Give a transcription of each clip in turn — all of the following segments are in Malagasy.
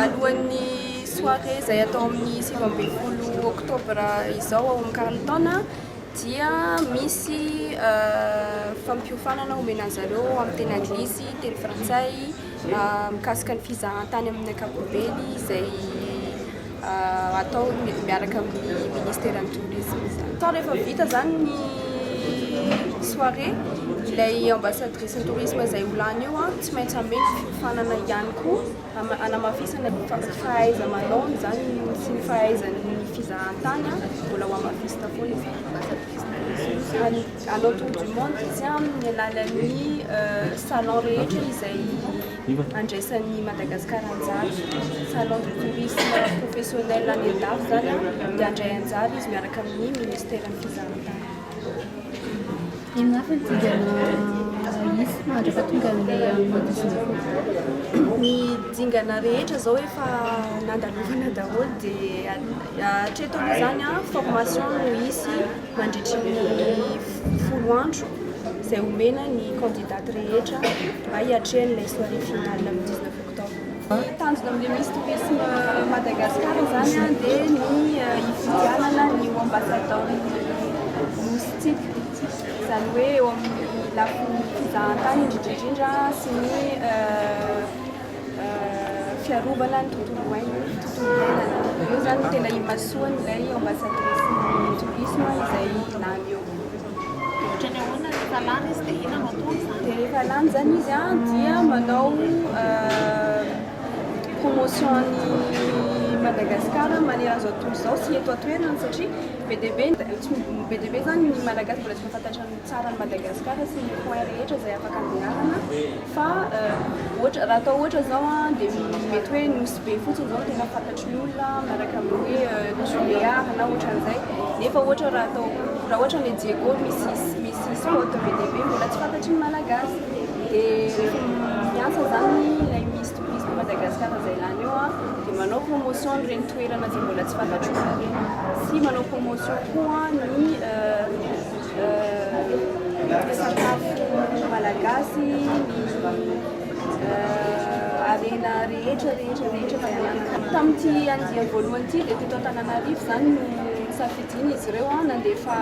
alohan'ny soirée izay atao amin'ny 20 oktobra izao ao amin'ny Carlton dia misy fampiofanana omena zareo amin'ny teny anglisy, teny frantsay mikasika ny fizahantany amin'ny ankapobeny izay atao miaraka amin'ny ministèren'ny tourisme. Atao rehefa vita zany ny soirée, ilay ambassadrice tourisme izay olany io tsy maintsy ameny fiofanana ihany koa anamafisana fahaiza-manao zany sy ny fahaizan'ny fizahantany mbola ho amafisina foana anao tour du monde izy amin'ny alalan'ny salon rehetra izay andraisan'ny Madagasikara anjara, salon de tourisme professionnel any an-dafy zany dia andray anjara izy miaraka amin'ny ministèren'ny fizahantany. Inona fa dingana isy mandraka tonga an'ilay amin'ny 19 ny dingana rehetra zao efa nandalovana daholo dia hatreto aloha zany formation no isy mandritry ny 10 andro izay omena ny candidaty rehetra mba hiatrehan'ilay soirée finale amin'ny 19 octobre. Tanjona amin'ilay misy tourisme Madagasikara zany dia ny hifidianana ny ambassadeur logistique izany hoe eo amin'ny lafin'ny fizahantany indrindrindrindra sy ny fiarovana ny tontolo iainana. Io zany tena imasoan'ilay ambassadrice tourisme izay lany eo. Dia rehefa lany zany izy dia manao promotion ny Madagasikara maneran'izao tontolo izao sy eto an-toerana satria be dia be zany ny malagasy mbola tsy mahafantatra ny tsara ny Madagasikara sy ny point rehetra izay afaka andehanana fa raha atao ohatra zao dia mety hoe nosy be fotsiny zao tena fantatry ny olona miaraka amin'ny hoe Juliard na ohatran'izay nefa raha ohatra ny Diego misy spot be dia be mbola tsy fantatry ny malagasy dia rehefa miasa zany ilay misy tourisme Madagasikara izay lany eo dia manao promotion reny toerana izay mbola tsy fantatry olona reny sy manao promotion koa ny sakafo malagasy ny arena rehetra izay anana. Tamin'ity andiany voalohany ity dia teto Antananarivo zany no safidiny izy ireo nandefa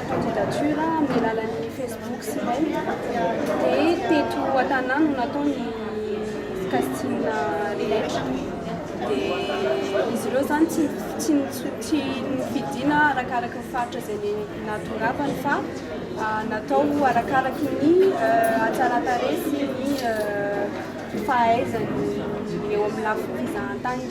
candidature amin'ny alalan'ny Facebook sy mail dia teto an-tanàna no natao ny casting rehetra dia izy ireo zany tsy nifidiana arakaraka ny faritra izay natongavany fa natao arakaraky ny atsara-tarehy sy ny fahaizany eo amin'ny lafiny fizahantany.